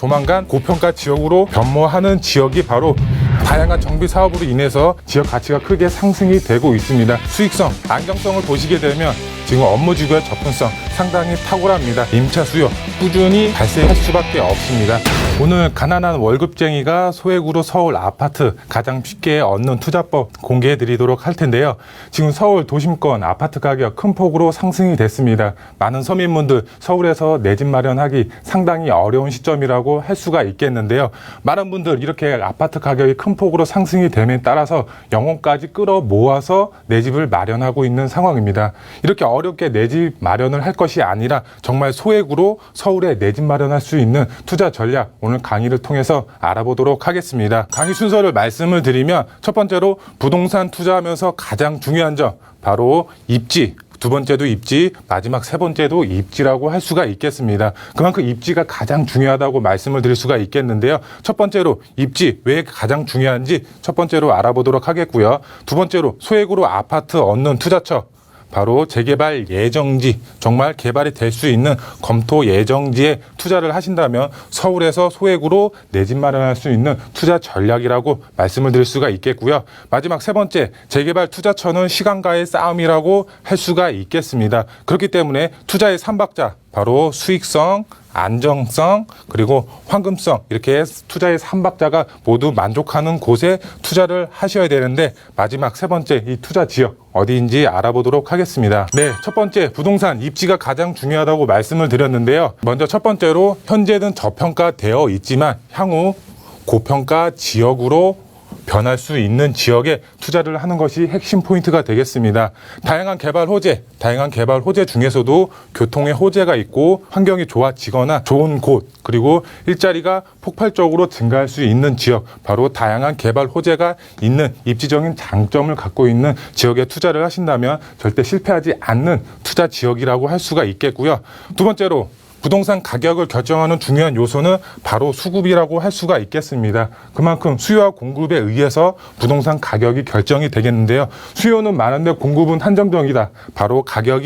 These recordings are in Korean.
조만간 고평가 지역으로 변모하는 지역이 바로 다양한 정비 사업으로 인해서 지역 가치가 크게 상승이 되고 있습니다. 수익성, 안정성을 보시게 되면 지금 업무지구의 접근성 상당히 탁월합니다. 임차 수요 꾸준히 발생할 수밖에 없습니다. 오늘 가난한 월급쟁이가 소액으로 서울 아파트 가장 쉽게 얻는 투자법 공개해 드리도록 할 텐데요. 지금 서울 도심권 아파트 가격 큰 폭으로 상승이 됐습니다. 많은 서민분들 서울에서 내 집 마련하기 상당히 어려운 시점이라고 할 수가 있겠는데요. 많은 분들 이렇게 아파트 가격이 큰 폭으로 상승이 됨에 따라서 영혼까지 끌어 모아서 내 집을 마련하고 있는 상황입니다. 이렇게 어렵게 내 집 마련을 할 것이 아니라 정말 소액으로 서울에 내 집 마련할 수 있는 투자 전략 오늘 강의를 통해서 알아보도록 하겠습니다. 강의 순서를 말씀을 드리면 첫 번째로 부동산 투자하면서 가장 중요한 점 바로 입지, 두 번째도 입지, 마지막 세 번째도 입지라고 할 수가 있겠습니다. 그만큼 입지가 가장 중요하다고 말씀을 드릴 수가 있겠는데요. 첫 번째로 입지 왜 가장 중요한지 첫 번째로 알아보도록 하겠고요. 두 번째로 소액으로 아파트 얻는 투자처 바로 재개발 예정지, 정말 개발이 될 수 있는 검토 예정지에 투자를 하신다면 서울에서 소액으로 내 집 마련할 수 있는 투자 전략이라고 말씀을 드릴 수가 있겠고요. 마지막 세 번째, 재개발 투자처는 시간과의 싸움이라고 할 수가 있겠습니다. 그렇기 때문에 투자의 삼박자, 바로 수익성, 안정성, 그리고 황금성 이렇게 투자의 삼박자가 모두 만족하는 곳에 투자를 하셔야 되는데 마지막 세 번째 이 투자 지역 어디인지 알아보도록 하겠습니다. 네, 첫 번째 부동산 입지가 가장 중요하다고 말씀을 드렸는데요. 먼저 첫 번째로 현재는 저평가되어 있지만 향후 고평가 지역으로 변할 수 있는 지역에 투자를 하는 것이 핵심 포인트가 되겠습니다. 다양한 개발 호재 중에서도 교통의 호재가 있고 환경이 좋아지거나 좋은 곳 그리고 일자리가 폭발적으로 증가할 수 있는 지역 바로 다양한 개발 호재가 있는 입지적인 장점을 갖고 있는 지역에 투자를 하신다면 절대 실패하지 않는 투자 지역이라고 할 수가 있겠고요. 두 번째로 부동산 가격을 결정하는 중요한 요소는 바로 수급이라고 할 수가 있겠습니다. 그만큼 수요와 공급에 의해서 부동산 가격이 결정이 되겠는데요. 수요는 많은데 공급은 한정적이다. 바로 가격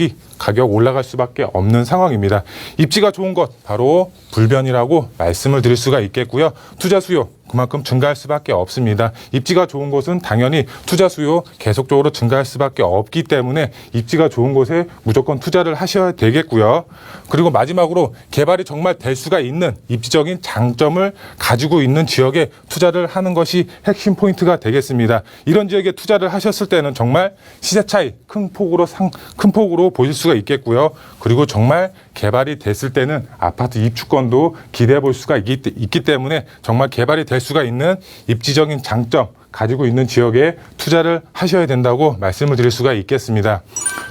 올라갈 수밖에 없는 상황입니다. 입지가 좋은 것 바로 불변이라고 말씀을 드릴 수가 있겠고요. 투자 수요 그만큼 증가할 수밖에 없습니다. 입지가 좋은 곳은 당연히 투자 수요 계속적으로 증가할 수밖에 없기 때문에 입지가 좋은 곳에 무조건 투자를 하셔야 되겠고요. 그리고 마지막으로 개발이 정말 될 수가 있는 입지적인 장점을 가지고 있는 지역에 투자를 하는 것이 핵심 포인트가 되겠습니다. 이런 지역에 투자를 하셨을 때는 정말 시세 차이 큰 폭으로 보실 수가 있겠고요. 그리고 정말 개발이 됐을 때는 아파트 입주권도 기대해 볼 수가 있기 때문에 정말 개발이 될 수가 있는 입지적인 장점 가지고 있는 지역에 투자를 하셔야 된다고 말씀을 드릴 수가 있겠습니다.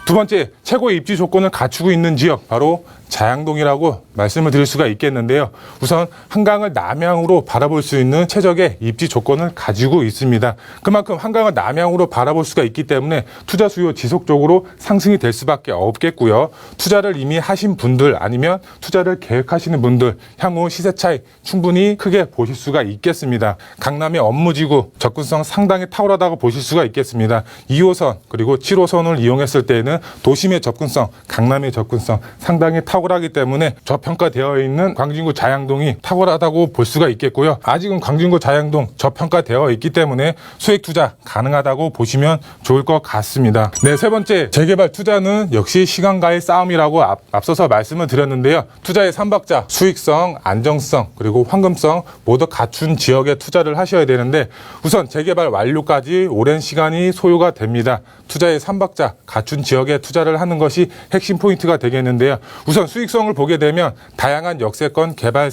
두 번째, 최고의 입지 조건을 갖추고 있는 지역 바로 자양동이라고 말씀을 드릴 수가 있겠는데요. 우선 한강을 남향으로 바라볼 수 있는 최적의 입지 조건을 가지고 있습니다. 그만큼 한강을 남향으로 바라볼 수가 있기 때문에 투자 수요 지속적으로 상승이 될 수밖에 없겠고요. 투자를 이미 하신 분들 아니면 투자를 계획하시는 분들 향후 시세 차이 충분히 크게 보실 수가 있겠습니다. 강남의 업무지구 접근성 상당히 탁월하다고 보실 수가 있겠습니다. 2호선 그리고 7호선을 이용했을 때에는 도심의 접근성, 강남의 접근성 상당히 탁월하기 때문에 저평가되어 있는 광진구 자양동이 탁월하다고 볼 수가 있겠고요. 아직은 광진구 자양동 저평가되어 있기 때문에 수익 투자 가능하다고 보시면 좋을 것 같습니다. 네, 세 번째 재개발 투자는 역시 시간과의 싸움이라고 앞서서 말씀을 드렸는데요. 투자의 삼박자 수익성, 안정성 그리고 황금성 모두 갖춘 지역에 투자를 하셔야 되는데 우선 재개발 완료까지 오랜 시간이 소요가 됩니다. 투자의 삼박자 갖춘 지역에 투자를 하는 것이 핵심 포인트가 되겠는데요. 우선 수익성을 보게 되면 다양한 역세권 개발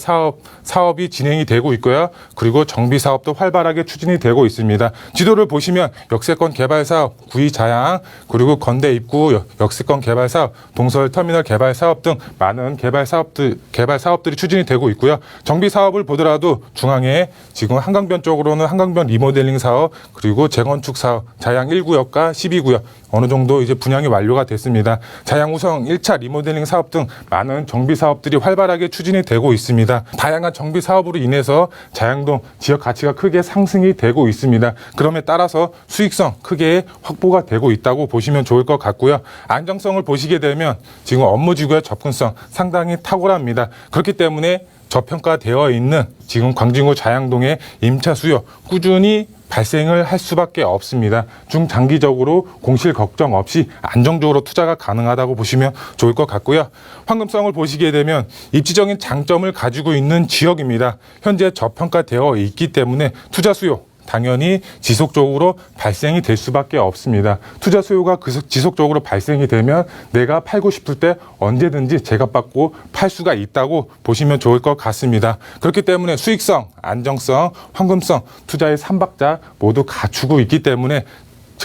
사업이 진행이 되고 있고요. 그리고 정비 사업도 활발하게 추진이 되고 있습니다. 지도를 보시면 역세권 개발 사업, 구이 자양, 그리고 건대 입구 역세권 개발 사업, 동설 터미널 개발 사업 등 많은 개발 사업들이 추진이 되고 있고요. 정비 사업을 보더라도 중앙에 지금 한강변 쪽으로는 한강변 리모델링 사업, 그리고 재건축 사업, 자양 1구역과 12구역 어느 정도 이제 분양이 완료가 됐습니다. 자양우성 1차 리모델링 사업 등 많은 정비 사업들이 활발하게 추진이 되고 있습니다. 다양한 정비 사업으로 인해서 자양동 지역 가치가 크게 상승이 되고 있습니다. 그럼에 따라서 수익성 크게 확보가 되고 있다고 보시면 좋을 것 같고요. 안정성을 보시게 되면 지금 업무지구의 접근성 상당히 탁월합니다. 그렇기 때문에 저평가되어 있는 지금 광진구 자양동의 임차 수요 꾸준히 발생을 할 수밖에 없습니다. 중장기적으로 공실 걱정 없이 안정적으로 투자가 가능하다고 보시면 좋을 것 같고요. 황금성을 보시게 되면 입지적인 장점을 가지고 있는 지역입니다. 현재 저평가되어 있기 때문에 투자 수요 당연히 지속적으로 발생이 될 수밖에 없습니다. 투자 수요가 지속적으로 발생이 되면 내가 팔고 싶을 때 언제든지 제값받고 팔 수가 있다고 보시면 좋을 것 같습니다. 그렇기 때문에 수익성, 안정성, 황금성, 투자의 3박자 모두 갖추고 있기 때문에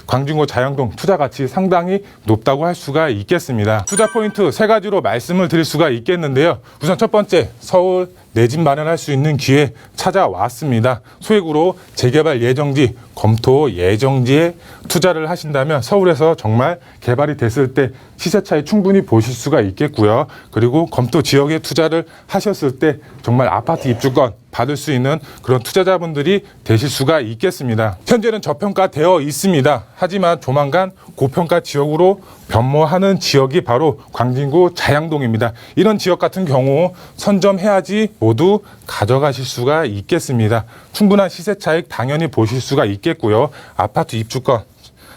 광진구 자양동 투자 가치 상당히 높다고 할 수가 있겠습니다. 투자 포인트 3가지로 말씀을 드릴 수가 있겠는데요. 우선 첫 번째, 서울 내 집 마련할 수 있는 기회 찾아왔습니다. 소액으로 재개발 예정지, 검토 예정지에 투자를 하신다면 서울에서 정말 개발이 됐을 때 시세 차이 충분히 보실 수가 있겠고요. 그리고 검토 지역에 투자를 하셨을 때 정말 아파트 입주권 받을 수 있는 그런 투자자분들이 되실 수가 있겠습니다. 현재는 저평가되어 있습니다. 하지만 조만간 고평가 지역으로 변모하는 지역이 바로 광진구 자양동입니다. 이런 지역 같은 경우 선점해야지 모두 가져가실 수가 있겠습니다. 충분한 시세 차익 당연히 보실 수가 있겠고요. 아파트 입주권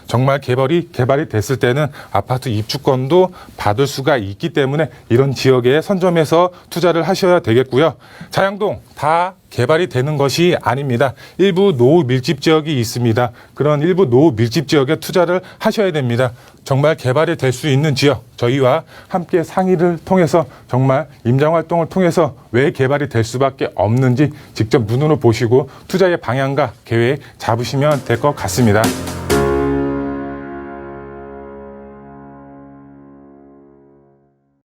정말 개발이 됐을 때는 아파트 입주권도 받을 수가 있기 때문에 이런 지역에 선점해서 투자를 하셔야 되겠고요. 자양동 다 개발이 되는 것이 아닙니다. 일부 노후 밀집 지역이 있습니다. 그런 일부 노후 밀집 지역에 투자를 하셔야 됩니다. 정말 개발이 될 수 있는 지역, 저희와 함께 상의를 통해서 정말 임장활동을 통해서 왜 개발이 될 수밖에 없는지 직접 눈으로 보시고 투자의 방향과 계획 잡으시면 될 것 같습니다.